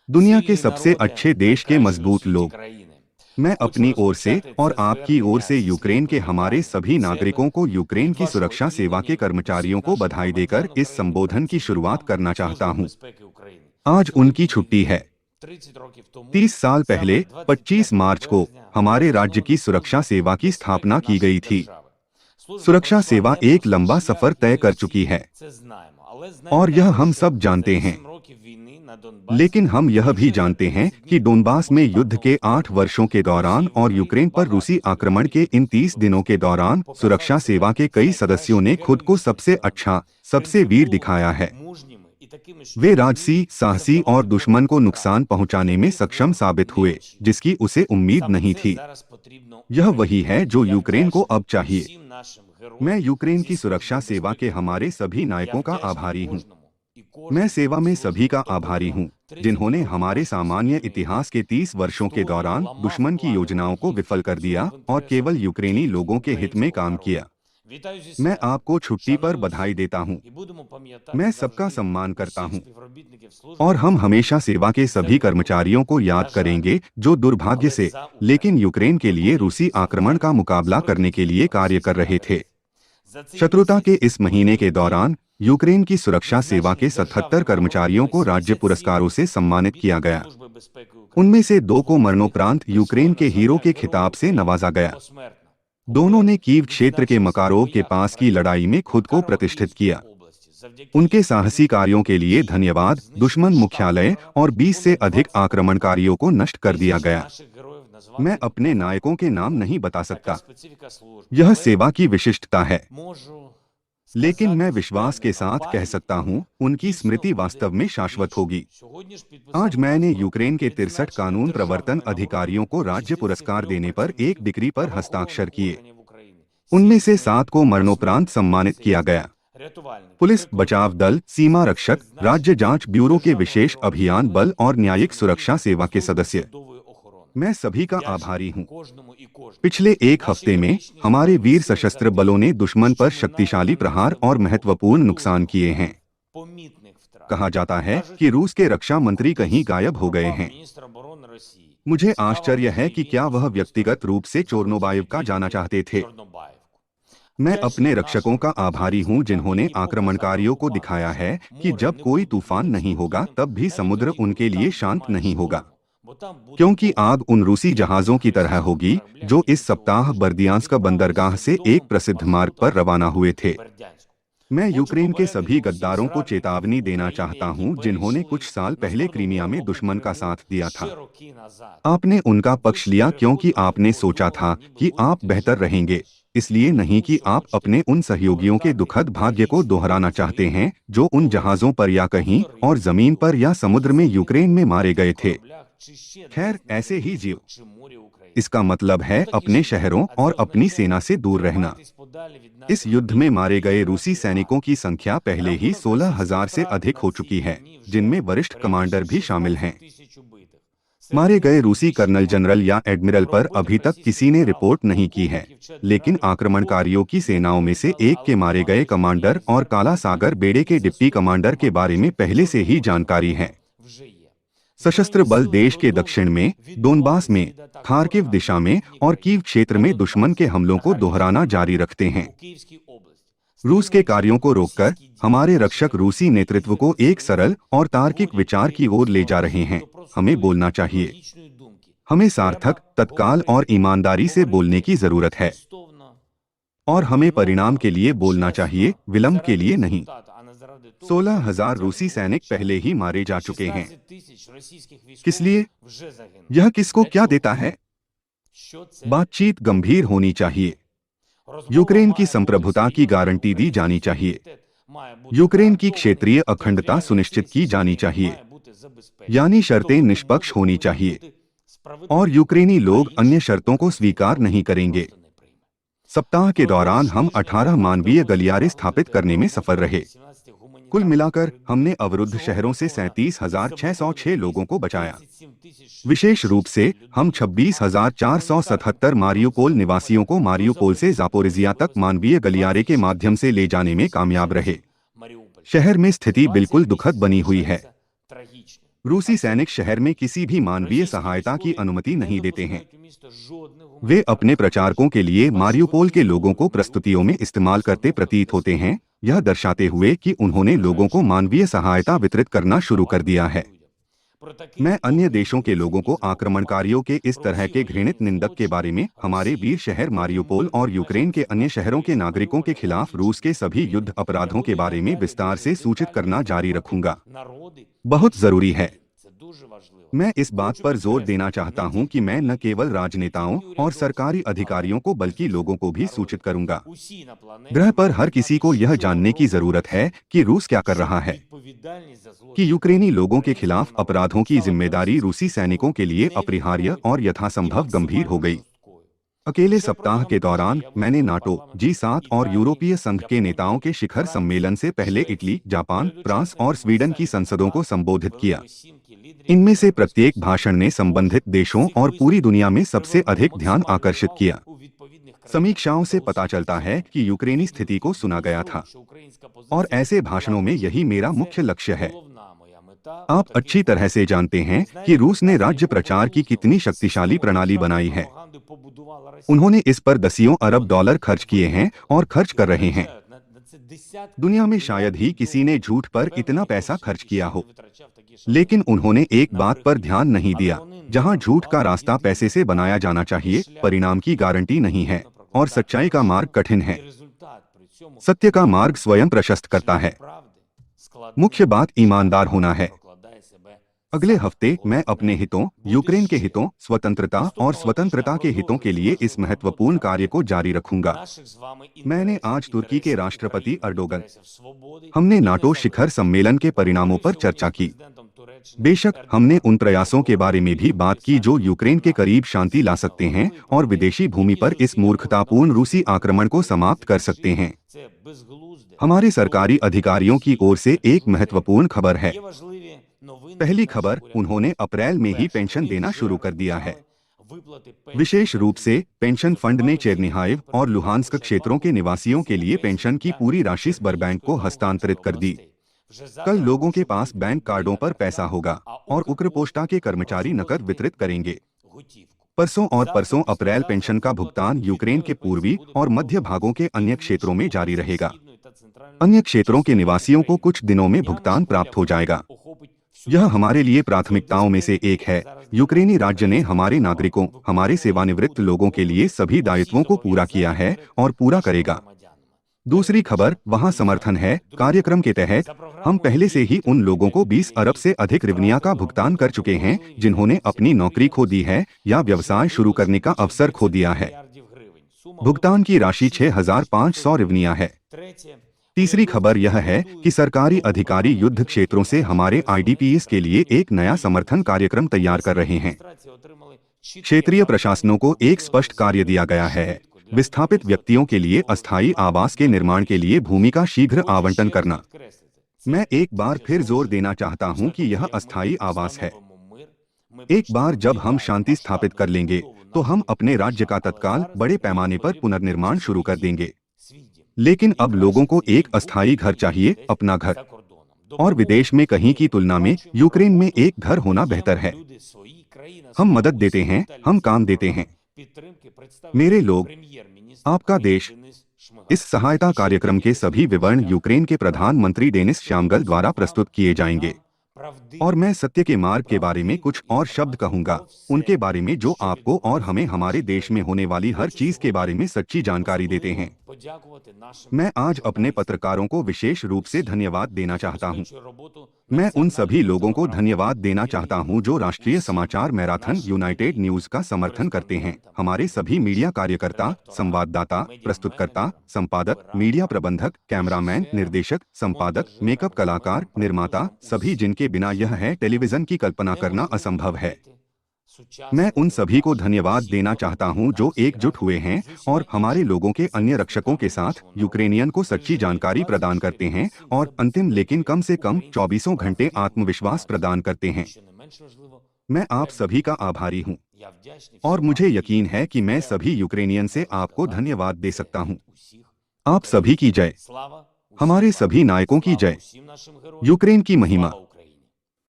दुनिया के सबसे अच्छे देश के मजबूत लोग, मैं अपनी ओर से और आपकी ओर से यूक्रेन के हमारे सभी नागरिकों को यूक्रेन की सुरक्षा सेवा के कर्मचारियों को बधाई देकर इस संबोधन की शुरुआत करना चाहता हूं। आज उनकी छुट्टी है। 30 साल पहले 25 मार्च को हमारे राज्य की सुरक्षा सेवा की स्थापना की गई थी। सुरक्षा सेवा एक लंबा सफर तय कर चुकी है और यह हम सब जानते हैं। लेकिन हम यह भी जानते हैं कि डोनबास में युद्ध के 8 वर्षों के दौरान और यूक्रेन पर रूसी आक्रमण के इन 30 दिनों के दौरान सुरक्षा सेवा के कई सदस्यों ने खुद को सबसे अच्छा, सबसे वीर दिखाया है। वे राजसी, साहसी और दुश्मन को नुकसान पहुंचाने में सक्षम साबित हुए, जिसकी उसे उम्मीद नहीं थी। यह वही है जो यूक्रेन को अब चाहिए। मैं यूक्रेन की सुरक्षा सेवा के हमारे सभी नायकों का आभारी हूं। मैं सेवा में सभी का आभारी हूं, जिन्होंने हमारे सामान्य इतिहास के 30 वर्षों के दौरान दुश्मन की योजनाओं को विफल कर दिया और केवल यूक्रेनी लोगों के हित में काम किया। मैं आपको छुट्टी पर बधाई देता हूं। मैं सबका सम्मान करता हूं और हम हमेशा सेवा के सभी कर्मचारियों को याद करेंगे जो दुर्भाग्य से लेकिन यूक्रेन के लिए रूसी आक्रमण का मुकाबला करने के लिए कार्य कर रहे थे। शत्रुता के इस महीने के दौरान यूक्रेन की सुरक्षा सेवा के 77 कर्मचारियों को राज्य पुरस्कारों से सम्मानित किया गया। उनमें से 2 को मरणोपरांत यूक्रेन के हीरो के खिताब से नवाजा गया। दोनों ने कीव क्षेत्र के मकारोव के पास की लड़ाई में खुद को प्रतिष्ठित किया। उनके साहसी कार्यों के लिए धन्यवाद। दुश्मन मुख्यालय और 20 से अधिक आक्रमणकारियों को नष्ट कर दिया गया। मैं अपने नायकों के नाम नहीं बता सकता, यह सेवा की विशिष्टता है, लेकिन मैं विश्वास के साथ कह सकता हूं, उनकी स्मृति वास्तव में शाश्वत होगी। आज मैंने यूक्रेन के 63 कानून प्रवर्तन अधिकारियों को राज्य पुरस्कार देने पर एक डिक्री पर हस्ताक्षर किए। उनमें से 7 को मरणोपरांत सम्मानित किया गया। पुलिस, बचाव दल, सीमा रक्षक, राज्य जांच ब्यूरो के विशेष अभियान बल और न्यायिक सुरक्षा सेवा के सदस्य, मैं सभी का आभारी हूं। पिछले एक हफ्ते में हमारे वीर सशस्त्र बलों ने दुश्मन पर शक्तिशाली प्रहार और महत्वपूर्ण नुकसान किए हैं। कहा जाता है कि रूस के रक्षा मंत्री कहीं गायब हो गए हैं। मुझे आश्चर्य है कि क्या वह व्यक्तिगत रूप से चोर्नोबायव का जाना चाहते थे। मैं अपने रक्षकों का आभारी हूं, जिन्होंने आक्रमणकारियों को दिखाया है कि जब कोई तूफान नहीं होगा तब भी समुद्र उनके लिए शांत नहीं होगा, क्योंकि आग उन रूसी जहाज़ों की तरह होगी जो इस सप्ताह बर्दियांस्क बंदरगाह से एक प्रसिद्ध मार्ग पर रवाना हुए थे। मैं यूक्रेन के सभी गद्दारों को चेतावनी देना चाहता हूं, जिन्होंने कुछ साल पहले क्रीमिया में दुश्मन का साथ दिया था। आपने उनका पक्ष लिया क्योंकि आपने सोचा था कि आप बेहतर रहेंगे, इसलिए नहीं कि आप अपने उन सहयोगियों के दुखद भाग्य को दोहराना चाहते हैं जो उन जहाज़ों पर या कहीं और जमीन पर या समुद्र में यूक्रेन में मारे गए थे। खैर, ऐसे ही जीव। इसका मतलब है अपने शहरों और अपनी सेना से दूर रहना। इस युद्ध में मारे गए रूसी सैनिकों की संख्या पहले ही 16,000 से अधिक हो चुकी है, जिनमें वरिष्ठ कमांडर भी शामिल हैं। मारे गए रूसी कर्नल जनरल या एडमिरल पर अभी तक किसी ने रिपोर्ट नहीं की है, लेकिन आक्रमणकारियों की सेनाओं में से एक के मारे गए कमांडर और काला सागर बेड़े के डिप्टी कमांडर के बारे में पहले से ही जानकारी है। सशस्त्र बल देश के दक्षिण में, डोनबास में, खार्किव दिशा में और कीव क्षेत्र में दुश्मन के हमलों को दोहराना जारी रखते हैं। रूस के कार्यों को रोककर हमारे रक्षक रूसी नेतृत्व को एक सरल और तार्किक विचार की ओर ले जा रहे हैं। हमें बोलना चाहिए। हमें सार्थक, तत्काल और ईमानदारी से बोलने की जरूरत है और हमें परिणाम के लिए बोलना चाहिए, विलंब के लिए नहीं। 16,000 रूसी सैनिक पहले ही मारे जा चुके हैं। किस लिए? यह किसको क्या देता है? बातचीत गंभीर होनी चाहिए। यूक्रेन की संप्रभुता की गारंटी दी जानी चाहिए। यूक्रेन की क्षेत्रीय अखंडता सुनिश्चित की जानी चाहिए, यानी शर्तें निष्पक्ष होनी चाहिए और यूक्रेनी लोग अन्य शर्तों को स्वीकार नहीं करेंगे। सप्ताह के दौरान हम 18 मानवीय गलियारे स्थापित करने में सफल रहे। कुल मिलाकर हमने अवरुद्ध शहरों से 37,606 लोगों को बचाया। विशेष रूप से हम 26,477 मारियुपोल निवासियों को मारियुपोल से जापोरिजिया तक मानवीय गलियारे के माध्यम से ले जाने में कामयाब रहे। शहर में स्थिति बिल्कुल दुखद बनी हुई है। रूसी सैनिक शहर में किसी भी मानवीय सहायता की अनुमति नहीं देते हैं। वे अपने प्रचारकों के लिए मारियुपोल के लोगों को प्रस्तुतियों में इस्तेमाल करते प्रतीत होते हैं, यह दर्शाते हुए कि उन्होंने लोगों को मानवीय सहायता वितरित करना शुरू कर दिया है। मैं अन्य देशों के लोगों को आक्रमणकारियों के इस तरह के घृणित निंदक के बारे में हमारे वीर शहर मारियुपोल और यूक्रेन के अन्य शहरों के नागरिकों के खिलाफ रूस के सभी युद्ध अपराधों के बारे में विस्तार से सूचित करना जारी रखूंगा। बहुत जरूरी है। मैं इस बात पर जोर देना चाहता हूं कि मैं न केवल राजनेताओं और सरकारी अधिकारियों को बल्कि लोगों को भी सूचित करूंगा। ग्रह पर हर किसी को यह जानने की जरूरत है कि रूस क्या कर रहा है, कि यूक्रेनी लोगों के खिलाफ अपराधों की जिम्मेदारी रूसी सैनिकों के लिए अपरिहार्य और यथासंभव गंभीर हो गई। अकेले सप्ताह के दौरान मैंने नाटो, G7 और यूरोपीय संघ के नेताओं के शिखर सम्मेलन से पहले इटली, जापान, फ्रांस और स्वीडन की संसदों को संबोधित किया। इनमें से प्रत्येक भाषण ने संबंधित देशों और पूरी दुनिया में सबसे अधिक ध्यान आकर्षित किया। समीक्षाओं से पता चलता है कि यूक्रेनी स्थिति को सुना गया था और ऐसे भाषणों में यही मेरा मुख्य लक्ष्य है। आप अच्छी तरह से जानते हैं कि रूस ने राज्य प्रचार की कितनी शक्तिशाली प्रणाली बनाई है। उन्होंने इस पर दसियों अरब डॉलर खर्च किए हैं और खर्च कर रहे हैं। दुनिया में शायद ही किसी ने झूठ पर इतना पैसा खर्च किया हो, लेकिन उन्होंने एक बात पर ध्यान नहीं दिया। जहां झूठ का रास्ता पैसे से बनाया जाना चाहिए, परिणाम की गारंटी नहीं है और सच्चाई का मार्ग कठिन है। सत्य का मार्ग स्वयं प्रशस्त करता है। मुख्य बात ईमानदार होना है। अगले हफ्ते मैं अपने हितों, यूक्रेन के हितों, स्वतंत्रता और स्वतंत्रता के हितों के लिए इस महत्वपूर्ण कार्य को जारी रखूंगा। मैंने आज तुर्की के राष्ट्रपति अर्दोगन, हमने नाटो शिखर सम्मेलन के परिणामों पर चर्चा की। बेशक हमने उन प्रयासों के बारे में भी बात की जो यूक्रेन के करीब शांति ला सकते हैं और विदेशी भूमि पर इस मूर्खतापूर्ण रूसी आक्रमण को समाप्त कर सकते हैं। हमारे सरकारी अधिकारियों की ओर से एक महत्वपूर्ण खबर है। पहली खबर, उन्होंने अप्रैल में ही पेंशन देना शुरू कर दिया है। विशेष रूप से पेंशन फंड ने चेर्निहाइव और लुहांस्क क्षेत्रों के निवासियों के लिए पेंशन की पूरी राशि स्बरबैंक को हस्तांतरित कर दी। कल लोगों के पास बैंक कार्डों पर पैसा होगा और उक्र-पोस्टा के कर्मचारी नकद वितरित करेंगे। परसों और परसों अप्रैल पेंशन का भुगतान यूक्रेन के पूर्वी और मध्य भागों के अन्य क्षेत्रों में जारी रहेगा। अन्य क्षेत्रों के निवासियों को कुछ दिनों में भुगतान प्राप्त हो जाएगा। यह हमारे लिए प्राथमिकताओं में से एक है। यूक्रेनी राज्य ने हमारे नागरिकों, हमारे सेवानिवृत्त लोगों के लिए सभी दायित्वों को पूरा किया है और पूरा करेगा। दूसरी खबर, वहां समर्थन है। कार्यक्रम के तहत हम पहले से ही उन लोगों को 20 अरब से अधिक रिवनिया का भुगतान कर चुके हैं जिन्होंने अपनी नौकरी खो दी है या व्यवसाय शुरू करने का अवसर खो दिया है। भुगतान की राशि 6,500 रिवनिया है। तीसरी खबर यह है कि सरकारी अधिकारी युद्ध क्षेत्रों से हमारे IDPs के लिए एक नया समर्थन कार्यक्रम तैयार कर रहे हैं। क्षेत्रीय प्रशासनों को एक स्पष्ट कार्य दिया गया है, विस्थापित व्यक्तियों के लिए अस्थायी आवास के निर्माण के लिए भूमि का शीघ्र आवंटन करना। मैं एक बार फिर जोर देना चाहता हूं कि यह अस्थायी आवास है। एक बार जब हम शांति स्थापित कर लेंगे तो हम अपने राज्य का तत्काल बड़े पैमाने पर पुनर्निर्माण शुरू कर देंगे। लेकिन अब लोगों को एक अस्थायी घर चाहिए, अपना घर। और विदेश में कहीं की तुलना में यूक्रेन में एक घर होना बेहतर है। हम मदद देते हैं, हम काम देते हैं। मेरे लोग, आपका देश। इस सहायता कार्यक्रम के सभी विवरण यूक्रेन के प्रधानमंत्री डेनिस श्यामगल द्वारा प्रस्तुत किए जाएंगे। और मैं सत्य के मार्ग के बारे में कुछ और शब्द कहूंगा, उनके बारे में जो आपको और हमें हमारे देश में होने वाली हर चीज के बारे में सच्ची जानकारी देते हैं। मैं आज अपने पत्रकारों को विशेष रूप से धन्यवाद देना चाहता हूं। मैं उन सभी लोगों को धन्यवाद देना चाहता हूं जो राष्ट्रीय समाचार मैराथन यूनाइटेड न्यूज का समर्थन करते हैं। हमारे सभी मीडिया कार्यकर्ता, संवाददाता, प्रस्तुतकर्ता, संपादक, मीडिया प्रबंधक, कैमरामैन, निर्देशक, संपादक, मेकअप कलाकार, निर्माता, सभी जिनके बिना यह है टेलीविजन की कल्पना करना असंभव है। मैं उन सभी को धन्यवाद देना चाहता हूं जो एकजुट हुए हैं और हमारे लोगों के अन्य रक्षकों के साथ यूक्रेनियन को सच्ची जानकारी प्रदान करते हैं और अंतिम लेकिन कम से कम 24 घंटे आत्मविश्वास प्रदान करते हैं। मैं आप सभी का आभारी हूं और मुझे यकीन है कि मैं सभी यूक्रेनियन से आपको धन्यवाद दे सकता हूं। आप सभी की जय। हमारे सभी नायकों की जय। यूक्रेन की महिमा।